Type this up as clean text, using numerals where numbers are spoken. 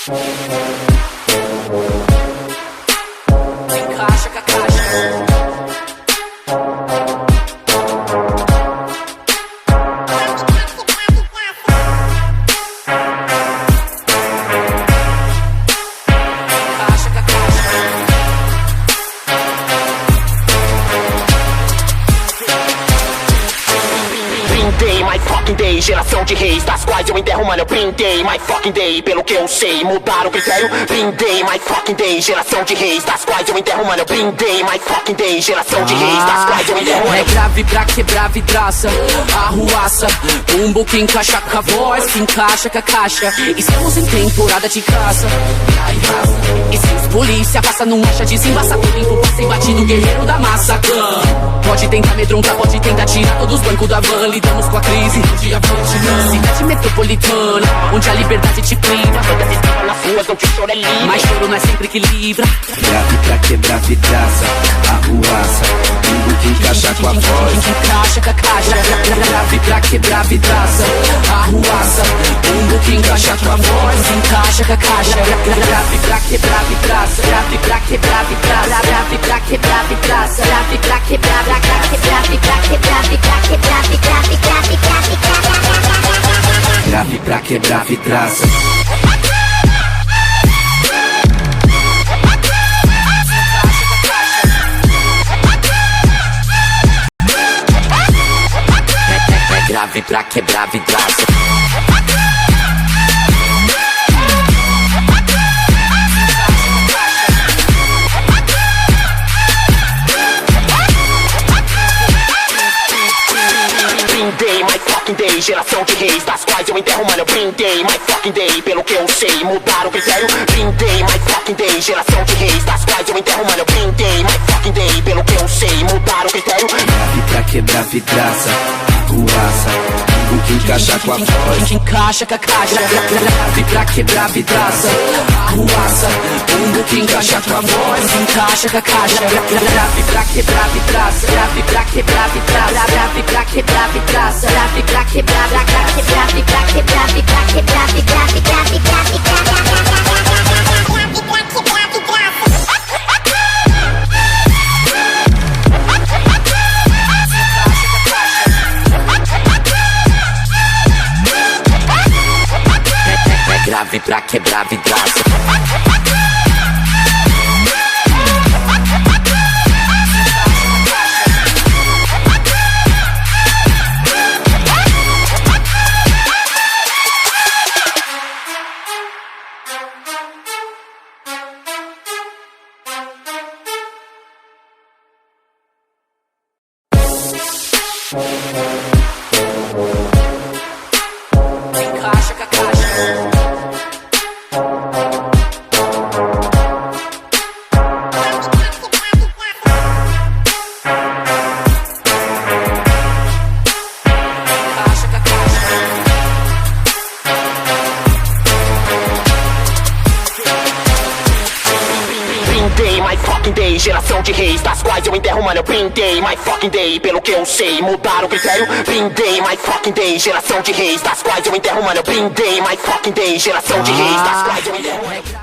Encaixa com a caixa. My fucking day, geração de reis, das quais eu enterro, mano, eu brindei. My fucking day, pelo que eu sei, mudar o critério, brindei. My fucking day, geração de reis, das quais eu enterro, mano, eu brindei. My fucking day, geração de reis, das quais eu enterro, mano. É grave pra quebrar vidraça, arruaça, bumbo que encaixa com a voz, que encaixa com a caixa. Estamos em temporada de caça. E se os polícia passa, não acha, desembaça tudo, limpo, passa batido, guerreiro da massa. Pode tentar amedrontar, pode tentar tirar todos os bancos da van, lidamos com a crise. Cidade metropolitana, onde a liberdade te priva. Todas estavam nas ruas, onde o choro é livre, mas choro não é sempre que livra. Grave pra quebrar vidraça, arruaça, bumbo que encaixa com a voz, que encaixa com a caixa. Grave pra quebrar vidraça, arruaça, bumbo que encaixa com a voz, que encaixa com a caixa. Grave pra quebrar vidraça, grave pra quebrar vidraça, grave pra quebrar vidraça, grave pra quebrar, grave pra quebrar, grave pra quebrar vidraça. Grave pra quebrar vidraça. Brindei, my fucking day, geração de reis, das quais eu enterro, mano, eu brindei. My fucking day, pelo que eu sei, mudar o critério, brindei. My fucking day, geração de reis, das quais eu enterro, mano, eu brindei. My fucking day, pelo que eu sei, mudar o critério. Grave pra quebrar vidraça, arruaça, bumbo que encaixa com a voz, que encaixa com a caixa. Grave pra quebrar vidraça, arruaça, bumbo que encaixa com a voz, que encaixa com a caixa. Grave pra quebrar vidraça, grave pra quebrar vidraça, grave pra quebrar vidraça, grave pra quebrar, grave pra quebrar, grave pra quebrar vidraça. Encaixa com a caixa. Brindei, my fucking day, geração de reis, das quais eu enterro, mano, eu brindei. My fucking day, pelo que eu sei, mudar o critério, brindei. My fucking day, geração de reis, das quais eu enterro, mano, eu brindei. My fucking day, geração de reis, das quais eu enterro.